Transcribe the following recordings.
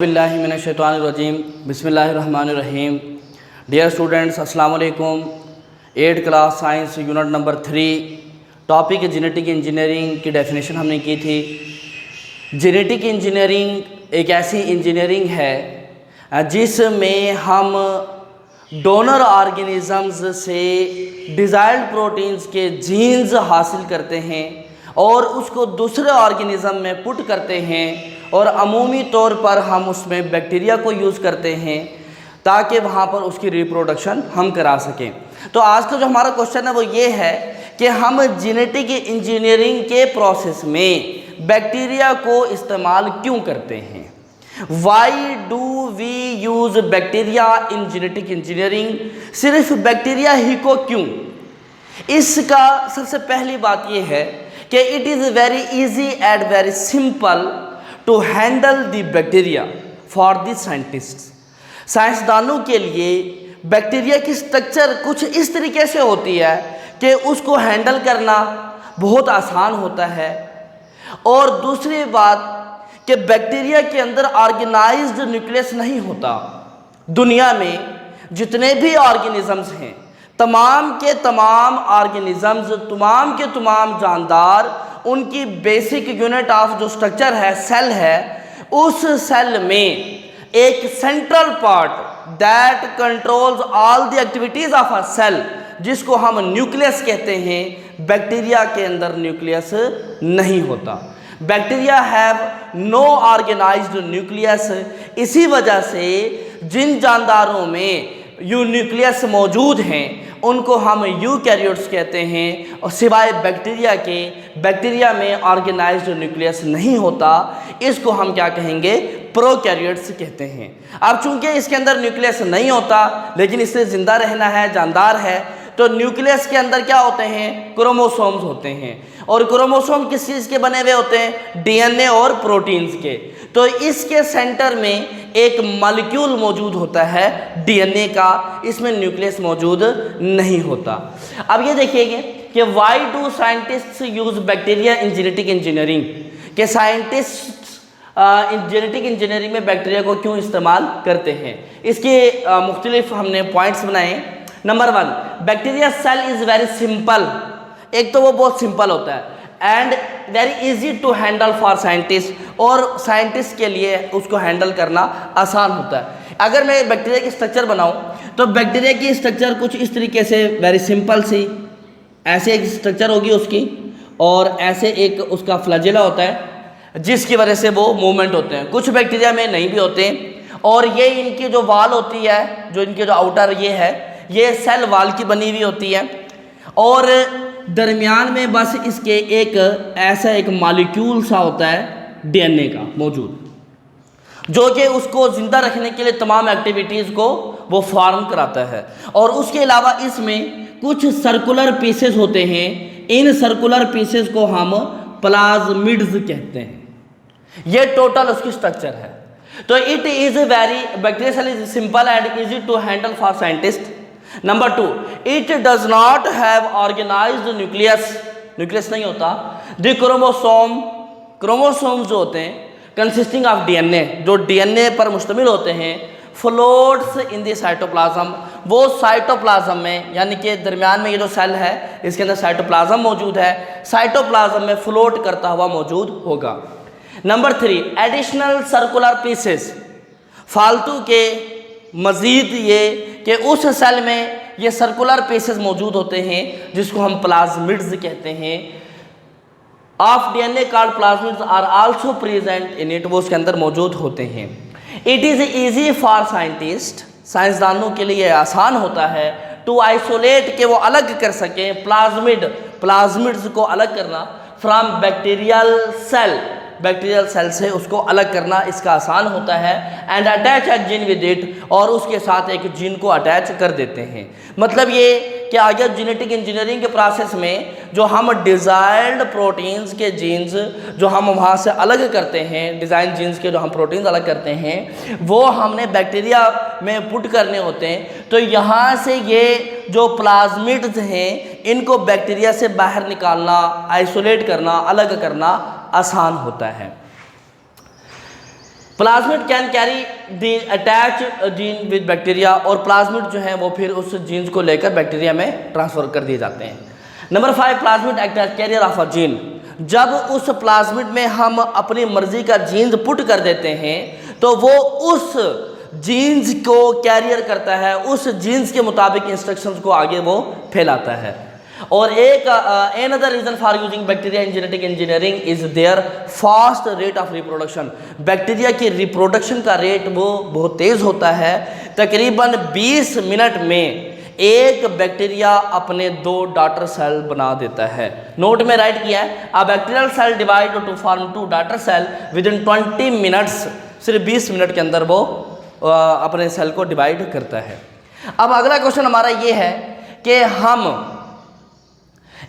बिस्मिल्लाहिर्रहमानिर्रहीम बिस्मिल्लाहिर्रहमानिर्रहीम। Dear students, अस्सलाम वालेकुम। 8th class science unit number 3 topic genetic engineering की डेफिनेशन हमने की थी। जेनेटिक इंजीनियरिंग एक ऐसी इंजीनियरिंग है जिसमें हम डोनर ऑर्गेनिजम्स से डिज़ायर्ड प्रोटीन्स के जीन्स हासिल करते हैं और उसको दूसरे ऑर्गेनिज़म में पुट करते हैं और अमूमी तौर पर हम उसमें बैक्टीरिया को यूज़ करते हैं ताकि वहाँ पर उसकी रिप्रोडक्शन हम करा सकें। तो आज का जो हमारा क्वेश्चन है वो ये है कि हम जेनेटिक इंजीनियरिंग के प्रोसेस में बैक्टीरिया को इस्तेमाल क्यों करते हैं। Why do we use bacteria in genetic engineering, सिर्फ बैक्टीरिया ही को क्यों। इसका सबसे पहली बात यह है कि it is very easy and very simple to handle the bacteria for the scientist. साइंसदानों के लिए बैक्टीरिया की स्ट्रक्चर कुछ इस तरीके से होती है कि उसको हैंडल करना बहुत आसान होता है। और दूसरी बात कि बैक्टीरिया के अंदर ऑर्गेनाइज्ड न्यूक्लियस नहीं होता। दुनिया में जितने भी ऑर्गेनिजम्स हैं, तमाम के तमाम ऑर्गेनिजम्स, तमाम के तमाम जानदार, उनकी बेसिक यूनिट ऑफ जो स्ट्रक्चर है, सेल है, उस सेल में एक central part that controls all the activities of a cell, जिसको हम न्यूक्लियस कहते हैं, बैक्टीरिया के अंदर न्यूक्लियस नहीं होता। Bacteria have no organised nucleus. इसी वजह से जिन जानदारों में न्यूक्लियस मौजूद हैं उनको हम यूकैरियोट्स कहते हैं, और सिवाय बैक्टीरिया के, बैक्टीरिया में ऑर्गेनाइज्ड न्यूक्लियस नहीं होता, इसको हम क्या कहेंगे, प्रोकैरियोट्स कहते हैं। अब चूंकि इसके अंदर न्यूक्लियस नहीं होता लेकिन इससे ज़िंदा रहना है, जानदार है, तो न्यूक्लियस के अंदर क्या होते हैं, क्रोमोसोम्स होते हैं। और क्रोमोसोम किस चीज़ के बने हुए होते हैं, डीएनए और प्रोटीन्स के। तो इसके सेंटर में एक मॉलिक्यूल मौजूद होता है डीएनए का, इसमें न्यूक्लियस मौजूद नहीं होता। अब ये देखिए कि why do scientists use bacteria in genetic engineering, के साइंटिस्ट जेनेटिक इंजीनियरिंग में बैक्टीरिया को क्यों इस्तेमाल करते हैं। इसके मुख्तलिफ हमने पॉइंट्स बनाए। Number 1, bacteria cell is very simple. एक तो वो बहुत सिंपल होता है and very easy to handle for scientist, और साइंटिस्ट के लिए उसको हैंडल करना आसान होता है। अगर मैं बैक्टीरिया की स्ट्रक्चर बनाऊं तो बैक्टीरिया की स्ट्रक्चर कुछ इस तरीके से, वेरी सिंपल सी, ऐसे एक स्ट्रक्चर होगी उसकी, और ऐसे एक उसका फ्लैजेला होता है जिसकी वजह से वो मूवमेंट होते हैं। कुछ बैक्टीरिया में नहीं भी होते, और ये इनकी जो वाल होती है, जो इनके जो आउटर ये है, ये सेल वाल की बनी हुई होती है, और दरमियान में बस इसके एक ऐसा एक मॉलिक्यूल सा होता है डीएनए का मौजूद, जो कि उसको ज़िंदा रखने के लिए तमाम एक्टिविटीज़ को वो फॉर्म कराता है। और उसके अलावा इसमें कुछ सर्कुलर पीसेस होते हैं, इन सर्कुलर पीसेस को हम प्लाज्मिड्स कहते हैं। ये टोटल उसकी स्ट्रक्चर है। तो it is very, bacteria cell is simple and easy to handle for scientist. Number 2, it does not have organised nucleus, nucleus नहीं होता। द क्रोमोसोम, क्रोमोसोम जो होते हैं कंसिस्टिंग ऑफ डीएनए, जो डीएनए पर मुश्तमिल होते हैं, फ्लोट्स इन द साइटोप्लाज्म, वो साइटोप्लाज्म में, यानी कि दरमियान में ये जो सेल है इसके अंदर साइटोप्लाज्म मौजूद है, साइटोप्लाज्म में फ्लोट करता हुआ मौजूद होगा। नंबर 3, एडिशनल सर्कुलर पीसेस, फालतू के मज़ीद ये कि उस सेल में ये सर्कुलर पीसेस मौजूद होते हैं जिसको हम प्लाज्मिड्स कहते हैं। Of DNA called plasmids are also present in it, वो उसके अंदर मौजूद होते हैं। It is easy for scientist, साइंसदानों के लिए आसान होता है, टू आइसोलेट, के वो अलग कर सकें प्लाज्मिड्स को अलग करना, from bacterial cell, bacterial cell से उसको अलग करना इसका आसान होता है। And attach a gene with it, और उसके साथ एक जीन को अटैच कर देते हैं। मतलब ये कि आगे जेनेटिक इंजीनियरिंग के प्रोसेस में जो हम डिज़ायर्ड प्रोटीन्स के जीन्स जो हम वहाँ से अलग करते हैं, डिज़ाइन जीन्स के जो हम प्रोटीन्स अलग करते हैं, वो हमने बैक्टीरिया में पुट करने होते हैं। तो यहाँ से ये जो प्लाज्मिड्स हैं इनको बैक्टीरिया से बाहर निकालना, आइसोलेट करना, अलग करना आसान होता है। Plasmid can carry the attach gene with bacteria, और प्लाज्मिड जो है वो फिर उस जीन्स को लेकर बैक्टीरिया में ट्रांसफर कर दिए जाते हैं। Number 5, plasmid act as carrier of a gene. जब उस प्लाज्मिड में हम अपनी मर्जी का जीन्स पुट कर देते हैं तो वो उस जीन्स को कैरियर करता है, उस जीन्स के मुताबिक इंस्ट्रक्शंस को आगे वो फैलाता है। और एक another reason for using bacteria in genetic engineering is their fast rate of reproduction. Bacteria की रिप्रोडक्शन का रेट वो बहुत तेज़ होता है। तकरीबन 20 मिनट में एक बैक्टीरिया अपने 2 डॉटर सेल बना देता है। नोट में राइट किया है, a bacterial cell divide to form 2 daughter cell within 20 minutes. सिर्फ 20 मिनट के अंदर वो अपने सेल को डिवाइड करता है। अब अगला क्वेश्चन हमारा ये है कि हम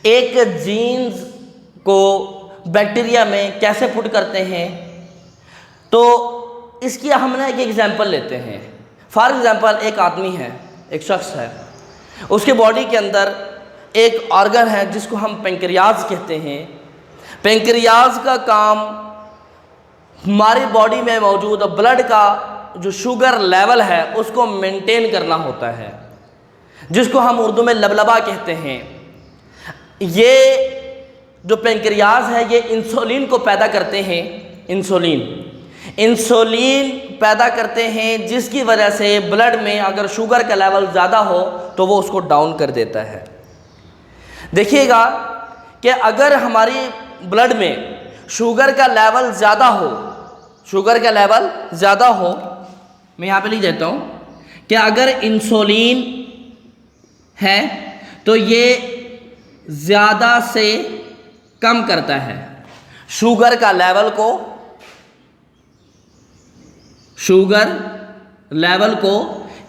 एक जीन्स को बैक्टीरिया में कैसे पुट करते हैं। तो इसकी हमने एक एग्जांपल लेते हैं। फॉर एग्जांपल, एक आदमी है, एक शख्स है, उसके बॉडी के अंदर एक ऑर्गन है जिसको हम पेंक्रियाज कहते हैं। पेंक्रियाज का काम हमारी बॉडी में मौजूद ब्लड का जो शुगर लेवल है उसको मेंटेन करना होता है, जिसको हम उर्दू में लबलबा कहते हैं। ये जो पेंक्रियाज है ये इंसुलिन को पैदा करते हैं। इंसुलिन पैदा करते हैं, जिसकी वजह से ब्लड में अगर शुगर का लेवल ज़्यादा हो तो वो उसको डाउन कर देता है। देखिएगा कि अगर हमारी ब्लड में शुगर का लेवल ज़्यादा हो, मैं यहाँ पे लिख देता हूँ कि अगर इंसुलिन है तो ये ज़्यादा से कम करता है शुगर का लेवल को,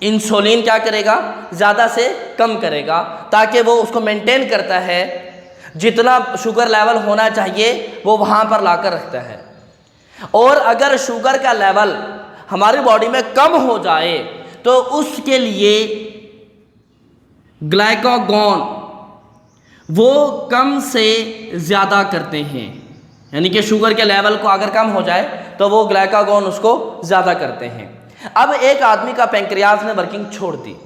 इंसुलिन क्या करेगा, ज़्यादा से कम करेगा, ताकि वो उसको मेंटेन करता है। जितना शुगर लेवल होना चाहिए वो वहाँ पर लाकर रखता है। और अगर शुगर का लेवल हमारी बॉडी में कम हो जाए तो उसके लिए ग्लाइकागॉन वो कम से ज़्यादा करते हैं, यानी कि शुगर के लेवल को अगर कम हो जाए तो वो ग्लाइकागॉन उसको ज़्यादा करते हैं। अब एक आदमी का पेंक्रियाज ने वर्किंग छोड़ दी,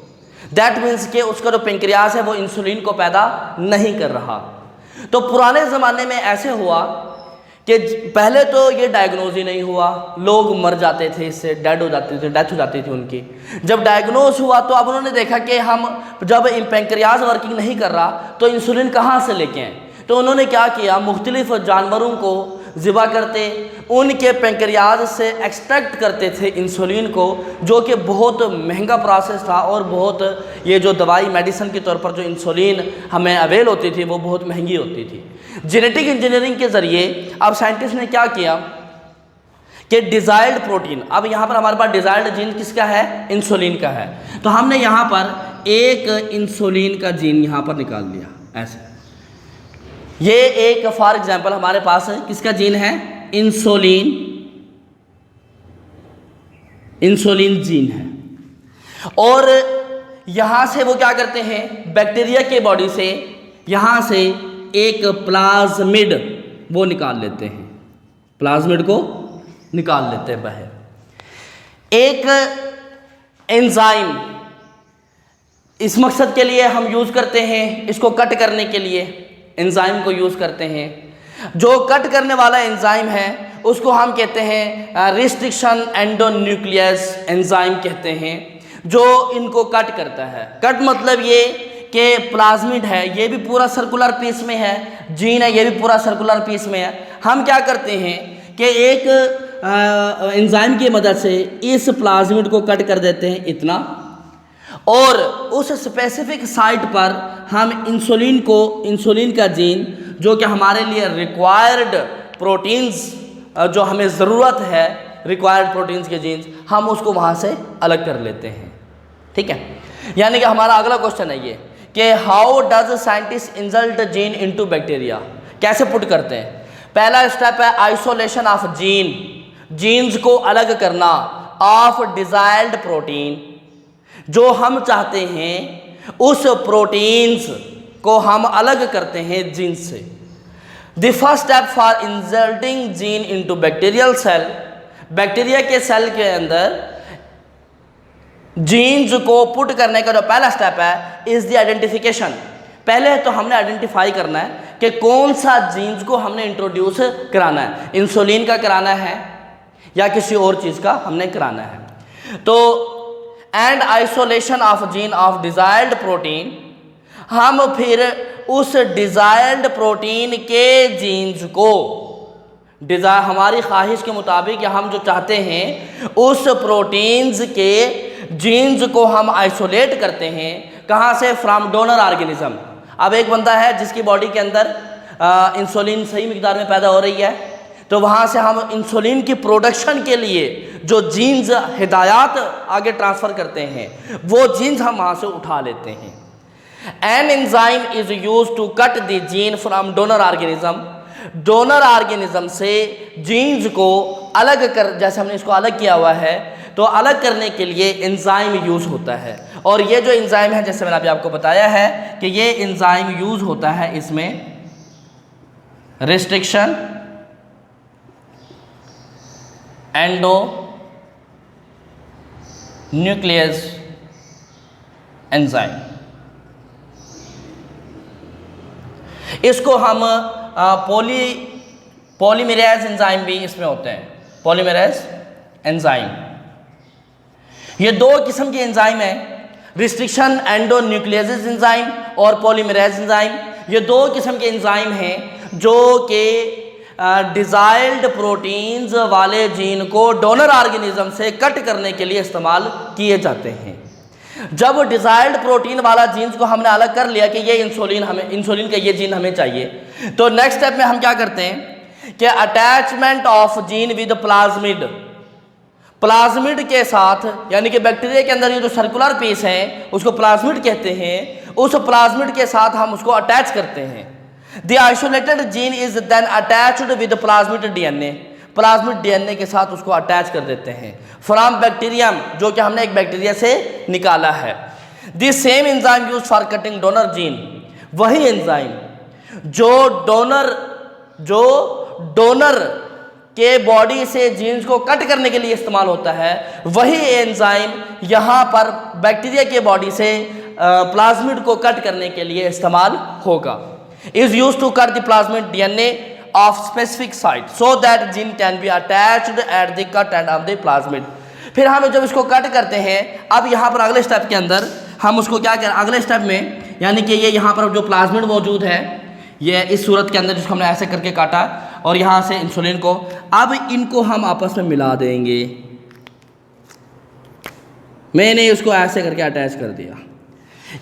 दैट मीन्स कि उसका जो पेंक्रियाज है वो इंसुलिन को पैदा नहीं कर रहा। तो पुराने ज़माने में ऐसे हुआ कि पहले तो ये डायग्नोज ही नहीं हुआ, लोग मर जाते थे, इससे डेथ हो जाती थी उनकी। जब डायग्नोज हुआ तो अब उन्होंने देखा कि हम जब पेंक्रियाज वर्किंग नहीं कर रहा तो इंसुलिन कहाँ से लेके आए। तो उन्होंने क्या किया, मुख्तलिफ जानवरों को ज़िबा करते, उनके पेंक्रियाज से एक्सट्रैक्ट करते थे इंसुलिन को, जो कि बहुत महंगा प्रोसेस था। और बहुत ये जो दवाई मेडिसिन के तौर पर जो इंसुलिन हमें अवेल होती थी वो बहुत महंगी होती थी। जेनेटिक इंजीनियरिंग के ज़रिए अब साइंटिस्ट ने क्या किया कि डिज़ायर्ड प्रोटीन, अब यहाँ पर हमारे पास डिज़ायर्ड जीन किसका है, इंसुलिन का है। तो हमने यहाँ पर एक इंसुलिन का जीन यहाँ पर निकाल लिया ऐसे। ये एक फॉर एग्जांपल हमारे पास है, किसका जीन है, इंसुलिन जीन है। और यहाँ से वो क्या करते हैं, बैक्टीरिया के बॉडी से यहाँ से एक प्लाज्मिड वो निकाल लेते हैं, प्लाज्मिड को निकाल लेते हैं बाहर। एक एंजाइम इस मकसद के लिए हम यूज़ करते हैं, इसको कट करने के लिए एंजाइम को यूज़ करते हैं। जो कट करने वाला एंजाइम है उसको हम कहते हैं रिस्ट्रिक्शन एंडोन्यूक्लियस एंजाइम कहते हैं, जो इनको कट करता है। कट मतलब ये कि प्लाज्मिड है, ये भी पूरा सर्कुलर पीस में है, जीन है ये भी पूरा सर्कुलर पीस में है। हम क्या करते हैं कि एक एंजाइम की मदद से इस प्लाज्मिड को कट कर देते हैं इतना, और उस स्पेसिफिक साइट पर हम इंसुलिन का जीन, जो कि हमारे लिए रिक्वायर्ड प्रोटीन्स, जो हमें ज़रूरत है रिक्वायर्ड प्रोटीन्स के जीन्स, हम उसको वहाँ से अलग कर लेते हैं। ठीक है, यानी कि हमारा अगला क्वेश्चन है ये कि how does scientist insert gene into bacteria, कैसे पुट करते हैं। पहला स्टेप है आइसोलेशन ऑफ जीन्स को अलग करना ऑफ डिजायर्ड प्रोटीन, जो हम चाहते हैं उस प्रोटीन्स को हम अलग करते हैं जीन से। The first step for inserting gene into bacterial cell, bacteria के सेल के अंदर जीन्स को पुट करने का जो पहला स्टेप है इज द आइडेंटिफिकेशन। पहले तो हमने आइडेंटिफाई करना है कि कौन सा जीन्स को हमने इंट्रोड्यूस कराना है, इंसुलिन का कराना है या किसी और चीज़ का हमने कराना है। तो and isolation of gene of desired protein, हम फिर उस डिजायर्ड प्रोटीन के जीन्स को हमारी ख्वाहिश के मुताबिक या हम जो चाहते हैं उस प्रोटीन्स के जीन्स को हम आइसोलेट करते हैं। कहाँ से? From donor organism. अब एक बंदा है जिसकी बॉडी के अंदर इंसुलिन सही मिकदार में पैदा हो रही है, तो वहाँ से हम इंसुलिन की प्रोडक्शन के लिए जो जीन्स हिदायत आगे ट्रांसफ़र करते हैं वो जीन्स हम वहाँ से उठा लेते हैं। An enzyme is use to cut the gene from donor organism. Donor organism से जीन्स को अलग कर, जैसे हमने इसको अलग किया हुआ है, तो अलग करने के लिए एंजाइम यूज़ होता है। और ये जो एंजाइम है, जैसे मैंने अभी आपको बताया है कि ये एंजाइम यूज़ होता है इसमें रिस्ट्रिक्शन एंडो न्यूक्लियस एंजाइम। इसको हम पॉलीमरेज एंजाइम भी इसमें होते हैं, पॉलीमरेज एंजाइम। ये दो किस्म के एंजाइम हैं, रिस्ट्रिक्शन एंडो न्यूक्लियस एंजाइम और पॉलीमरेज एंजाइम। ये दो किस्म के एंजाइम हैं जो कि डिजायर्ड प्रोटीन्स वाले जीन को डोनर ऑर्गेनिज्म से कट करने के लिए इस्तेमाल किए जाते हैं। जब डिजायर्ड प्रोटीन वाला जीन्स को हमने अलग कर लिया कि ये इंसुलिन का ये जीन हमें चाहिए, तो नेक्स्ट स्टेप में हम क्या करते हैं कि attachment of gene with plasmid, plasmid के साथ, यानी कि बैक्टीरिया के अंदर ये जो सर्कुलर पीस है उसको प्लाज्मिड कहते हैं, उस प्लाज्मिड के साथ हम उसको अटैच करते हैं। The isolated gene is then attached with plasmid DNA, plasmid DNA के साथ उसको अटैच कर देते हैं फ्रॉम बैक्टीरियम, जो कि हमने एक बैक्टीरिया से निकाला है। This same enzyme use for cutting donor gene, वही एंजाइम जो डोनर के बॉडी से जीन्स को कट करने के लिए इस्तेमाल होता है, वही एंजाइम यहाँ पर बैक्टीरिया के बॉडी से प्लाज्मिड को कट करने के लिए इस्तेमाल होगा। Is use to cut the plasmid DNA of specific site so that gene can be attached at the cut end of the plasmid। फिर हम जब इसको कट करते हैं, अब यहाँ पर अगले स्टेप के अंदर हम उसको क्या करें, अगले स्टेप में, यानी कि ये यहाँ पर जो प्लाज्मिड मौजूद है ये इस सूरत के अंदर जिसको हमने ऐसे करके काटा और यहाँ से इंसुलिन को, अब इनको हम आपस में मिला देंगे। मैंने उसको ऐसे करके अटैच कर दिया,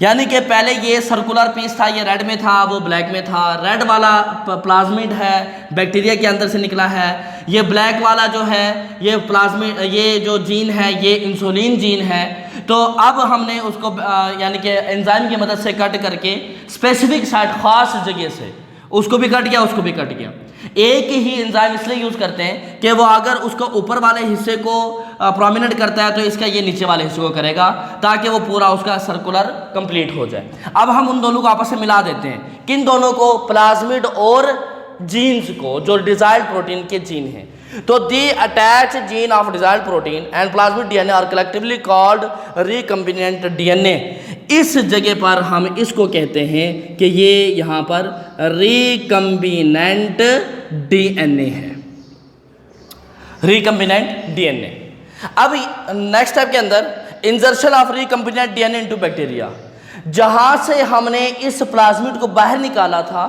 यानी कि पहले ये सर्कुलर पीस था, ये रेड में था, वो ब्लैक में था। रेड वाला प्लाज्मिड है, बैक्टीरिया के अंदर से निकला है। ये ब्लैक वाला जो है ये प्लाज्मिड, ये जो जीन है ये इंसुलिन जीन है। तो अब हमने उसको यानी कि एंजाइम की मदद से कट करके स्पेसिफिक साइट, ख़ास जगह से उसको भी कट गया, उसको भी कट गया। एक ही एंजाइम इसलिए यूज़ करते हैं कि वो अगर उसको ऊपर वाले हिस्से को प्रोमिनेट करता है तो इसका ये नीचे वाले हिस्से को करेगा, ताकि वो पूरा उसका सर्कुलर कंप्लीट हो जाए। अब हम उन दोनों को आपस में मिला देते हैं, किन दोनों को, प्लाज्मिड और जीन्स को, जो डिजायर्ड प्रोटीन के जीन हैं। तो the attach gene of desired protein and plasmid DNA are collectively called recombinant DNA. इस जगह पर हम इसको कहते हैं कि ये यहाँ पर रिकम्बिनेंट डीएनए है, रिकम्बिनेंट डीएनए। अब नेक्स्ट स्टेप के अंदर इंजर्शन of recombinant DNA into bacteria, जहाँ से हमने इस प्लाज्मिड को बाहर निकाला था,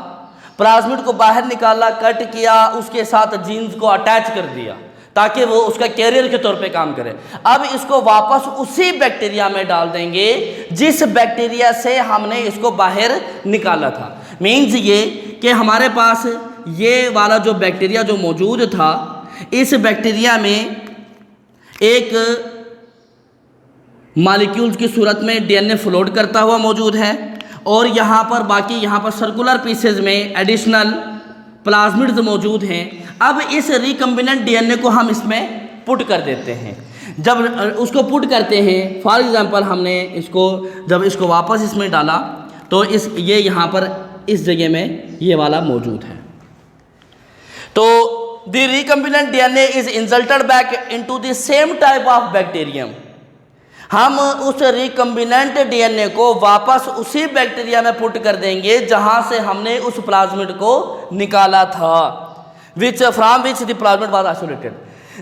प्लाज्मिड को बाहर निकाला, कट किया, उसके साथ जीन्स को अटैच कर दिया ताकि वो उसका कैरियर के तौर पे काम करे। अब इसको वापस उसी बैक्टीरिया में डाल देंगे जिस बैक्टीरिया से हमने इसको बाहर निकाला था। मीन्स ये कि हमारे पास ये वाला जो बैक्टीरिया जो मौजूद था, इस बैक्टीरिया में एक मॉलिक्यूल्स की सूरत में डीएनए फ्लोट करता हुआ मौजूद है और यहाँ पर बाकी यहाँ पर सर्कुलर पीसेज में एडिशनल प्लाज्मिड्स मौजूद हैं। अब इस रिकम्बिनेंट डीएनए को हम इसमें पुट कर देते हैं। जब उसको पुट करते हैं, फॉर एग्जांपल हमने इसको जब इसको वापस इसमें डाला तो ये यहाँ पर इस जगह में ये वाला मौजूद है। तो the recombinant DNA is inserted back into the same type of bacterium. हम उस रिकम्बिनेंट डीएनए को वापस उसी बैक्टीरिया में पुट कर देंगे जहां से हमने उस प्लाज्मिड को निकाला था, from which the plasmid was isolated.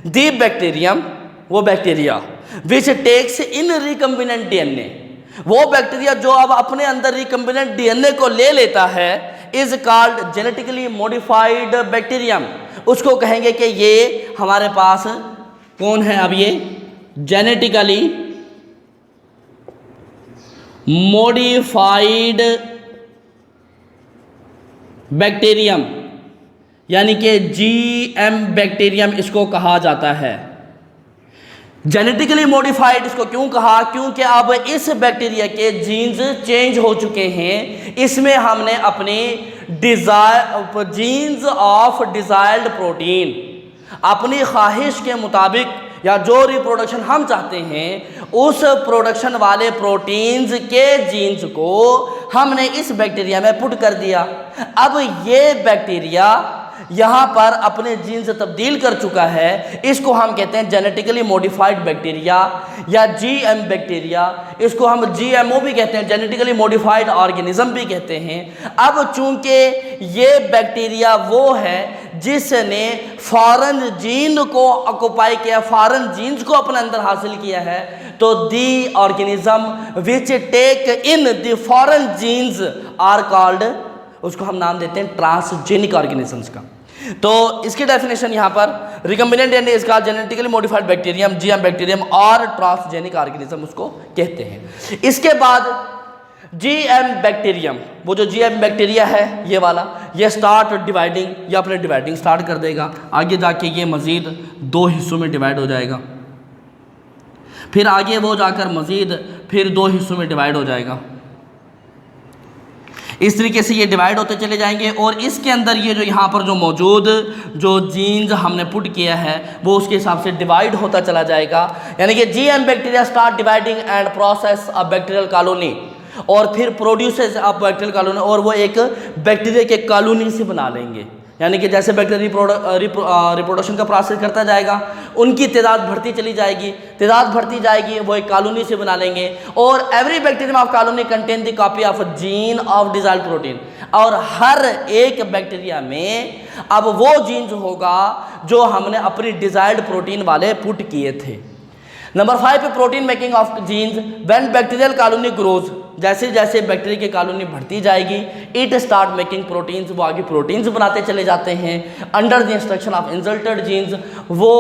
The bacterium, वो bacteria which takes in recombinant DNA, वो बैक्टीरिया जो अब अपने अंदर रिकम्बिनेंट डीएनए को ले लेता है, is called genetically modified bacterium. उसको कहेंगे कि ये हमारे पास कौन है, अब ये जेनेटिकली मॉडिफाइड बैक्टीरियम, यानी कि जीएम बैक्टीरियम इसको कहा जाता है। जेनेटिकली मॉडिफाइड इसको क्यों कहा? क्योंकि अब इस बैक्टीरिया के जीन्स चेंज हो चुके हैं। इसमें हमने अपने जीन्स ऑफ डिजायर्ड प्रोटीन, अपनी ख्वाहिश के मुताबिक या जो रिप्रोडक्शन हम चाहते हैं उस प्रोडक्शन वाले प्रोटीन्स के जीन्स को हमने इस बैक्टीरिया में पुट कर दिया। अब ये बैक्टीरिया यहाँ पर अपने जीन्स तब्दील कर चुका है, इसको हम कहते हैं जेनेटिकली मॉडिफाइड बैक्टीरिया या जीएम बैक्टीरिया। इसको हम जीएमओ भी कहते हैं, जेनेटिकली मॉडिफाइड ऑर्गेनिज्म भी कहते हैं। अब चूंकि ये बैक्टीरिया वो है जिसने फॉरेन जीन को ऑक्युपाई किया, फॉरेन जीन्स को अपने अंदर हासिल किया है, तो the organism which take in the foreign genes are called, उसको हम नाम देते हैं ट्रांसजेनिक ऑर्गेनिजम्स का। तो इसकी डेफिनेशन यहाँ पर recombinant DNA is called genetically modified bacterium, GM bacterium और ट्रांसजेनिक ऑर्गेनिज्म उसको कहते हैं। इसके बाद जीएम बैक्टीरियम, वो जो जीएम बैक्टीरिया है ये वाला, ये स्टार्ट डिवाइडिंग, ये अपने डिवाइडिंग स्टार्ट कर देगा। आगे जाके ये मज़ीद 2 हिस्सों में डिवाइड हो जाएगा, फिर आगे वो जाकर मज़ीद फिर 2 हिस्सों में डिवाइड हो जाएगा। इस तरीके से ये डिवाइड होते चले जाएंगे और इसके अंदर ये जो यहाँ पर जो मौजूद जो जीन्स हमने पुट किया है वो उसके हिसाब से डिवाइड होता चला जाएगा। यानी कि GM bacteria start dividing and process a bacterial colony, और फिर प्रोड्यूसेस अ बैक्टीरियल कॉलोनी, और वो एक बैक्टीरिया के कॉलोनी से बना लेंगे। यानी कि जैसे बैक्टीरिया रिप्रोडक्शन का प्रोसेस करता जाएगा, उनकी तादाद बढ़ती चली जाएगी, तादाद बढ़ती जाएगी, वो एक कॉलोनी से बना लेंगे। और every bacterium of colony contain the copy of gene of desired protein, और हर एक बैक्टीरिया में अब वो जीन्स होगा जो हमने अपनी डिजायर्ड प्रोटीन वाले पुट किए थे। नंबर 5 पे protein making of genes when bacterial colony grows, जैसे जैसे बैक्टीरिया की कॉलोनी बढ़ती जाएगी, इट स्टार्ट मेकिंग प्रोटीन्स, वो आगे प्रोटीन्स बनाते चले जाते हैं under the instruction of inserted genes. वो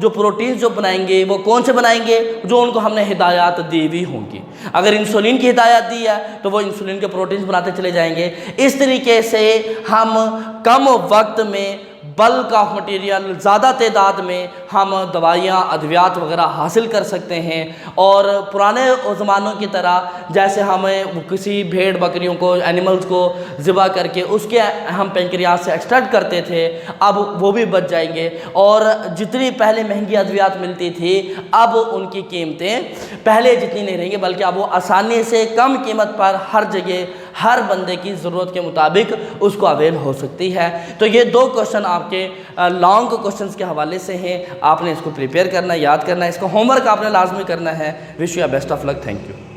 जो प्रोटीन्स जो बनाएंगे वो कौन से बनाएंगे? जो उनको हमने हिदायत दी हुई होंगी। अगर इंसुलिन की हिदायत दी है तो वो इंसुलिन के प्रोटीन्स बनाते चले जाएंगे। इस तरीके से हम कम वक्त में बल्क ऑफ मटेरियल, ज़्यादा तादाद में हम दवाइयाँ अद्वियात वगैरह हासिल कर सकते हैं। और पुराने ज़मानों की तरह जैसे हमें किसी भेड़ बकरियों को, एनिमल्स को ज़िबा करके उसके हम पेंक्रियाज से एक्सट्रैक्ट करते थे, अब वो भी बच जाएंगे। और जितनी पहले महंगी अद्वियात मिलती थी, अब उनकी कीमतें पहले जितनी नहीं रहेंगी, बल्कि अब वो आसानी से कम कीमत पर हर जगह हर बंदे की ज़रूरत के मुताबिक उसको अवेल हो सकती है। तो ये 2 क्वेश्चन आपके लॉन्ग क्वेश्चंस के हवाले से हैं, आपने इसको प्रिपेयर करना है, याद करना है, इसका होमवर्क आपने लाजमी करना है। Wish you best of luck, thank you.